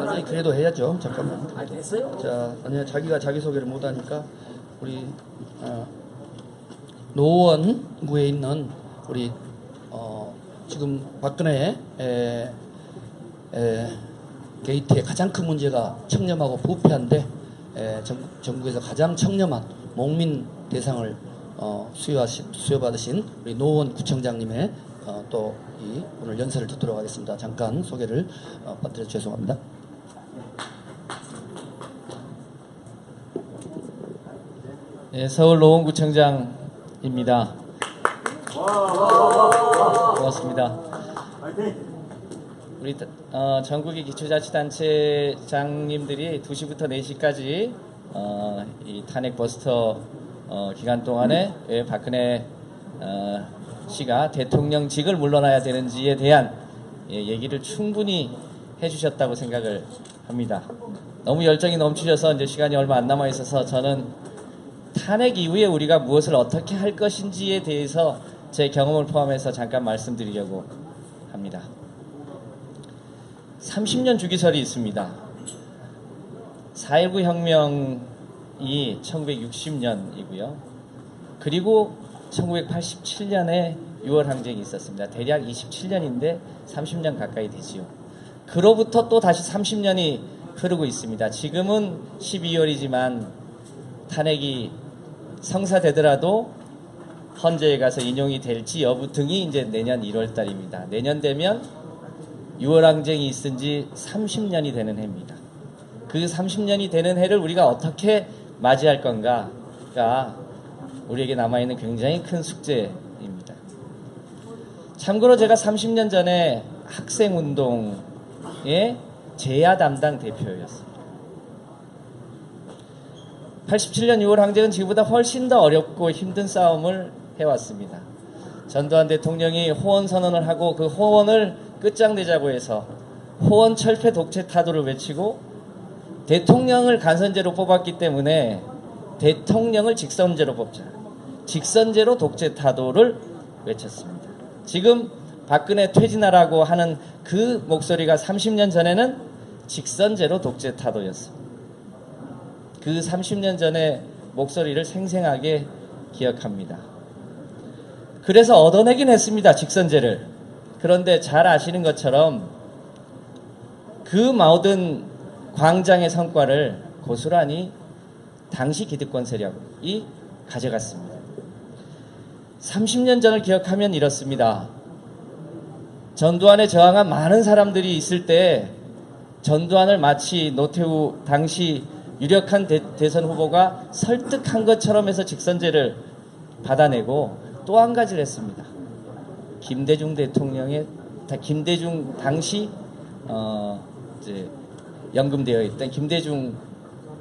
아니 그래도 해야죠. 잠깐만. 자, 아니 자기가 자기 소개를 못하니까 우리 노원구에 있는 우리 지금 박근혜 게이트의 가장 큰 문제가 청렴하고 부패한데 전국에서 가장 청렴한 목민 대상을 수여받으신 우리 노원 구청장님의 또 이 오늘 연설을 듣도록 하겠습니다. 잠깐 소개를 빠뜨려 죄송합니다. 네, 서울 노원구청장입니다. 고맙습니다. 우리 전국의 기초자치단체장님들이 2시부터 4시까지 이 탄핵 버스터 기간 동안에 왜 박근혜 씨가 대통령직을 물러나야 되는지에 대한 얘기를 충분히 해주셨다고 생각을 합니다. 너무 열정이 넘치셔서 이제 시간이 얼마 안 남아 있어서 저는 탄핵 이후에 우리가 무엇을 어떻게 할 것인지에 대해서 제 경험을 포함해서 잠깐 말씀드리려고 합니다. 30년 주기설이 있습니다. 4.19 혁명이 1960년이고요. 그리고 1987년에 6월 항쟁이 있었습니다. 대략 27년인데 30년 가까이 되지요. 그로부터 또 다시 30년이 흐르고 있습니다. 지금은 12월이지만 탄핵이 성사되더라도 헌재에 가서 인용이 될지 여부 등이 이제 내년 1월 달입니다. 내년 되면 6월 항쟁이 있은 지 30년이 되는 해입니다. 그 30년이 되는 해를 우리가 어떻게 맞이할 건가가 우리에게 남아있는 굉장히 큰 숙제입니다. 참고로 제가 30년 전에 학생운동의 재야 담당 대표였습니다. 87년 6월 항쟁은 지금보다 훨씬 더 어렵고 힘든 싸움을 해왔습니다. 전두환 대통령이 호언선언을 하고 그 호언을 끝장내자고 해서 호언 철폐 독재 타도를 외치고 대통령을 간선제로 뽑았기 때문에 대통령을 직선제로 뽑자. 직선제로 독재 타도를 외쳤습니다. 지금 박근혜 퇴진하라고 하는 그 목소리가 30년 전에는 직선제로 독재 타도였습니다. 그 30년 전의 목소리를 생생하게 기억합니다. 그래서 얻어내긴 했습니다. 직선제를. 그런데 잘 아시는 것처럼 그 모든 광장의 성과를 고스란히 당시 기득권 세력이 가져갔습니다. 30년 전을 기억하면 이렇습니다. 전두환에 저항한 많은 사람들이 있을 때 전두환을 마치 노태우 당시 유력한 대선 후보가 설득한 것처럼 해서 직선제를 받아내고 또 한 가지를 했습니다. 김대중 당시 이제 연금되어 있던 김대중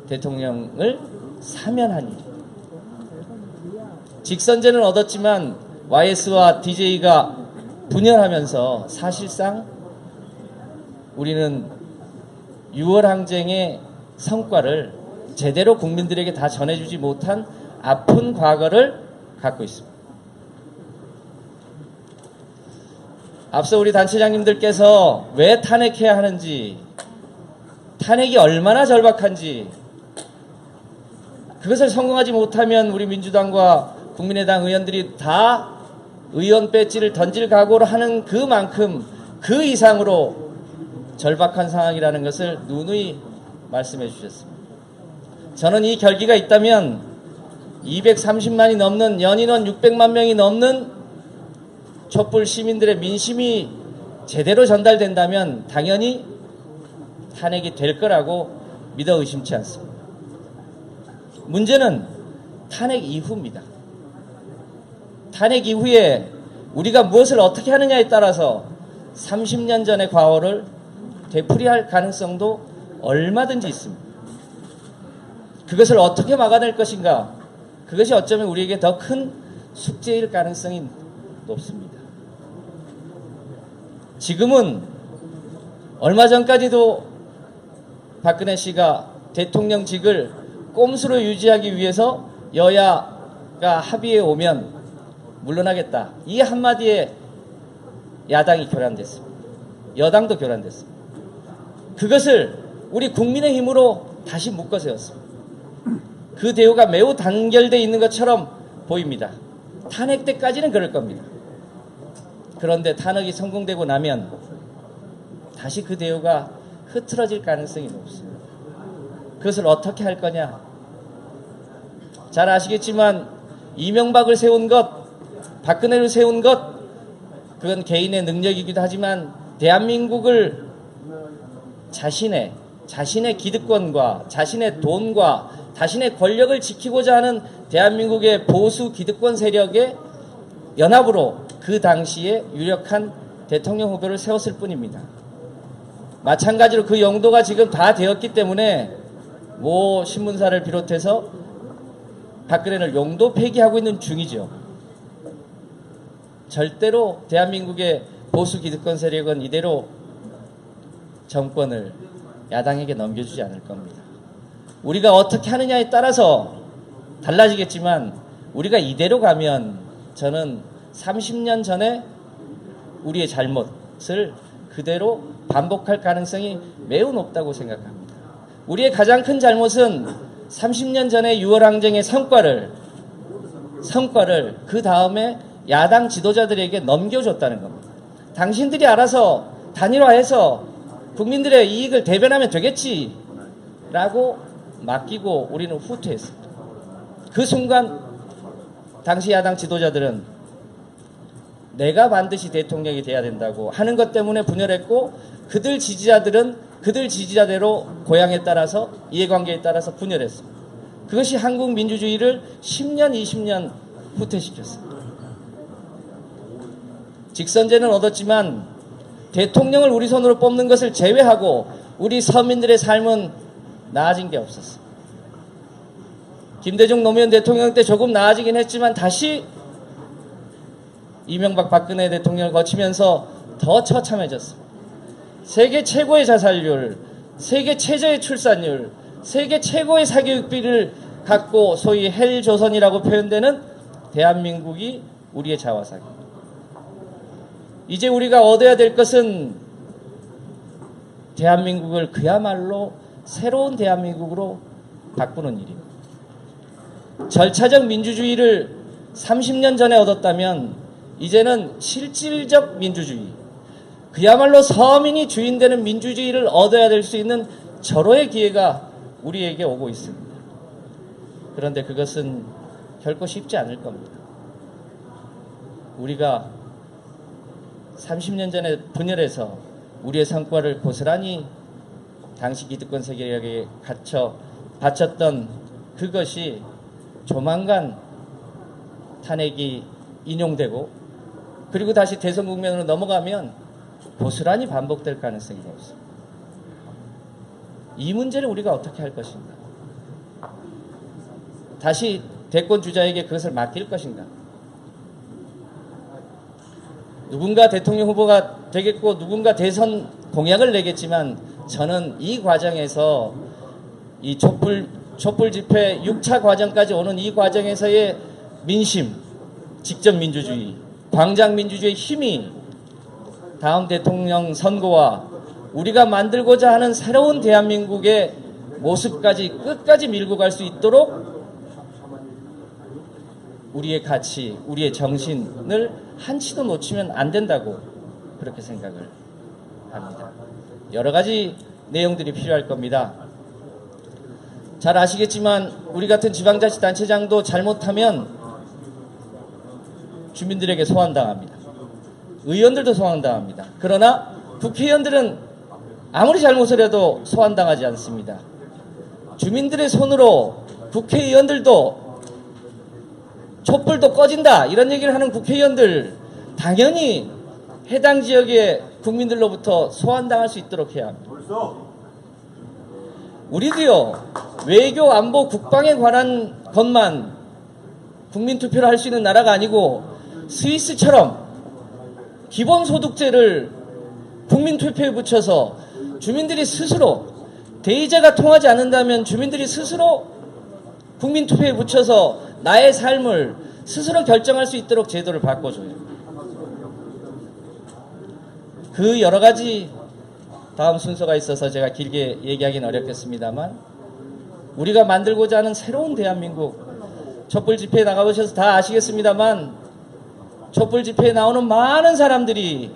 대통령을 사면한 일. 직선제는 얻었지만 YS와 DJ가 분열하면서 사실상 우리는 6월 항쟁의 성과를 제대로 국민들에게 다 전해주지 못한 아픈 과거를 갖고 있습니다. 앞서 우리 단체장님들께서 왜 탄핵해야 하는지, 탄핵이 얼마나 절박한지, 그것을 성공하지 못하면 우리 민주당과 국민의당 의원들이 다 의원 배지를 던질 각오를 하는 그만큼 그 이상으로 절박한 상황이라는 것을 누누이 말씀해 주셨습니다. 저는 이 결기가 있다면 230만이 넘는 연인원 600만 명이 넘는 촛불 시민들의 민심이 제대로 전달된다면 당연히 탄핵이 될 거라고 믿어 의심치 않습니다. 문제는 탄핵 이후입니다. 탄핵 이후에 우리가 무엇을 어떻게 하느냐에 따라서 30년 전의 과오를 되풀이할 가능성도 얼마든지 있습니다. 그것을 어떻게 막아낼 것인가, 그것이 어쩌면 우리에게 더 큰 숙제일 가능성이 높습니다. 지금은 얼마 전까지도 박근혜 씨가 대통령직을 꼼수로 유지하기 위해서 여야 합의에 오면 물러나겠다. 이 한마디에 야당이 교란됐습니다. 여당도 교란됐습니다. 그것을 우리 국민의힘으로 다시 묶어 세웠습니다. 그 대우가 매우 단결되어 있는 것처럼 보입니다. 탄핵 때까지는 그럴 겁니다. 그런데 탄핵이 성공되고 나면 다시 그 대우가 흐트러질 가능성이 높습니다. 그것을 어떻게 할 거냐? 잘 아시겠지만 이명박을 세운 것, 박근혜를 세운 것, 그건 개인의 능력이기도 하지만 대한민국을 자신의 기득권과 자신의 돈과 자신의 권력을 지키고자 하는 대한민국의 보수 기득권 세력의 연합으로 그 당시에 유력한 대통령 후보를 세웠을 뿐입니다. 마찬가지로 그 용도가 지금 다 되었기 때문에 모 신문사를 비롯해서 박근혜를 용도 폐기하고 있는 중이죠. 절대로 대한민국의 보수 기득권 세력은 이대로 정권을 야당에게 넘겨주지 않을 겁니다. 우리가 어떻게 하느냐에 따라서 달라지겠지만 우리가 이대로 가면 저는 30년 전에 우리의 잘못을 그대로 반복할 가능성이 매우 높다고 생각합니다. 우리의 가장 큰 잘못은 30년 전에 6월 항쟁의 성과를 그 다음에 야당 지도자들에게 넘겨줬다는 겁니다. 당신들이 알아서 단일화해서 국민들의 이익을 대변하면 되겠지 라고 맡기고 우리는 후퇴했습니다. 그 순간 당시 야당 지도자들은 내가 반드시 대통령이 돼야 된다고 하는 것 때문에 분열했고 그들 지지자들은 그들 지지자대로 고향에 따라서 이해관계에 따라서 분열했습니다. 그것이 한국 민주주의를 10년, 20년 후퇴시켰습니다. 직선제는 얻었지만 대통령을 우리 손으로 뽑는 것을 제외하고 우리 서민들의 삶은 나아진 게 없었습니다. 김대중 노무현 대통령 때 조금 나아지긴 했지만 다시 이명박 박근혜 대통령을 거치면서 더 처참해졌습니다. 세계 최고의 자살률, 세계 최저의 출산율, 세계 최고의 사교육비를 갖고 소위 헬조선이라고 표현되는 대한민국이 우리의 자화상입니다. 이제 우리가 얻어야 될 것은 대한민국을 그야말로 새로운 대한민국으로 바꾸는 일입니다. 절차적 민주주의를 30년 전에 얻었다면 이제는 실질적 민주주의, 그야말로 서민이 주인되는 민주주의를 얻어야 될 수 있는 절호의 기회가 우리에게 오고 있습니다. 그런데 그것은 결코 쉽지 않을 겁니다. 우리가 30년 전에 분열해서 우리의 성과를 고스란히 당시 기득권 세력에게 바쳤던 그것이 조만간 탄핵이 인용되고 그리고 다시 대선 국면으로 넘어가면 고스란히 반복될 가능성이 높습니다. 이 문제를 우리가 어떻게 할 것인가? 다시 대권 주자에게 그것을 맡길 것인가? 누군가 대통령 후보가 되겠고 누군가 대선 공약을 내겠지만 저는 이 과정에서 이 촛불 집회 6차 과정까지 오는 이 과정에서의 민심, 직접 민주주의, 광장 민주주의의 힘이 다음 대통령 선거와 우리가 만들고자 하는 새로운 대한민국의 모습까지 끝까지 밀고 갈 수 있도록 우리의 가치, 우리의 정신을 한치도 놓치면 안 된다고 그렇게 생각을 합니다. 여러 가지 내용들이 필요할 겁니다. 잘 아시겠지만 우리 같은 지방자치단체장도 잘못하면 주민들에게 소환당합니다. 의원들도 소환당합니다. 그러나 국회의원들은 아무리 잘못을 해도 소환당하지 않습니다. 주민들의 손으로 국회의원들도 촛불도 꺼진다 이런 얘기를 하는 국회의원들 당연히 해당 지역의 국민들로부터 소환당할 수 있도록 해야 합니다. 우리도요, 외교, 안보, 국방에 관한 것만 국민투표를 할 수 있는 나라가 아니고 스위스처럼 기본소득제를 국민투표에 붙여서 주민들이 스스로, 대의제가 통하지 않는다면 주민들이 스스로 국민투표에 붙여서 나의 삶을 스스로 결정할 수 있도록 제도를 바꿔줘요. 그 여러 가지 다음 순서가 있어서 제가 길게 얘기하기는 어렵겠습니다만, 우리가 만들고자 하는 새로운 대한민국, 촛불 집회에 나가보셔서 다 아시겠습니다만, 촛불 집회에 나오는 많은 사람들이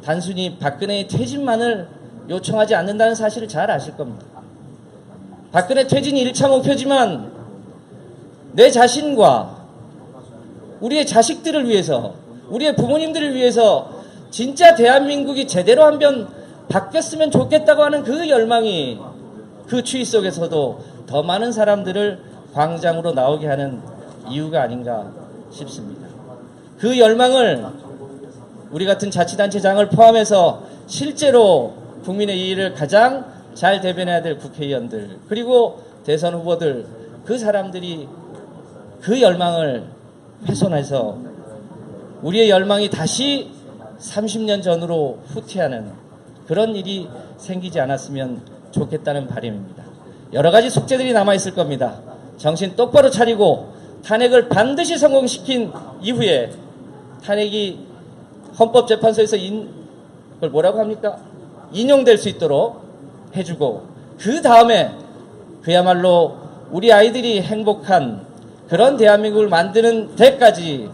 단순히 박근혜의 퇴진만을 요청하지 않는다는 사실을 잘 아실 겁니다. 박근혜 퇴진이 1차 목표지만 내 자신과 우리의 자식들을 위해서, 우리의 부모님들을 위해서 진짜 대한민국이 제대로 한번 바뀌었으면 좋겠다고 하는 그 열망이 그 추위 속에서도 더 많은 사람들을 광장으로 나오게 하는 이유가 아닌가 싶습니다. 그 열망을 우리 같은 자치단체장을 포함해서 실제로 국민의 이의를 가장 잘 대변해야 될 국회의원들, 그리고 대선 후보들, 그 사람들이 그 열망을 훼손해서 우리의 열망이 다시 30년 전으로 후퇴하는 그런 일이 생기지 않았으면 좋겠다는 바람입니다. 여러 가지 숙제들이 남아있을 겁니다. 정신 똑바로 차리고 탄핵을 반드시 성공시킨 이후에 탄핵이 헌법재판소에서 그걸 뭐라고 합니까? 인용될 수 있도록 해주고, 그 다음에 그야말로 우리 아이들이 행복한 그런 대한민국을 만드는 데까지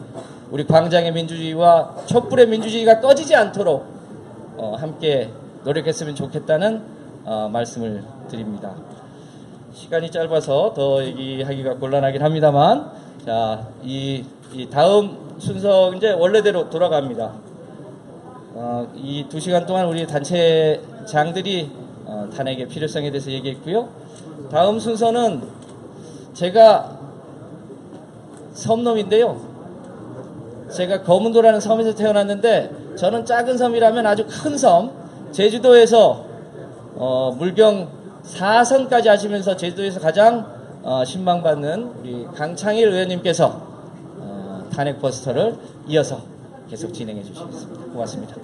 우리 광장의 민주주의와 촛불의 민주주의가 꺼지지 않도록 함께 노력했으면 좋겠다는 말씀을 드립니다. 시간이 짧아서 더 얘기하기가 곤란하긴 합니다만, 자, 이 다음 순서 이제 원래대로 돌아갑니다. 이 2시간 동안 우리 단체장들이 탄핵의 필요성에 대해서 얘기했고요. 다음 순서는 제가 섬놈인데요. 제가 거문도라는 섬에서 태어났는데, 저는 작은 섬이라면 아주 큰 섬, 제주도에서 물경 4선까지 하시면서 제주도에서 가장 신망받는 우리 강창일 의원님께서 탄핵 포스터를 이어서 계속 진행해 주시겠습니다. 고맙습니다.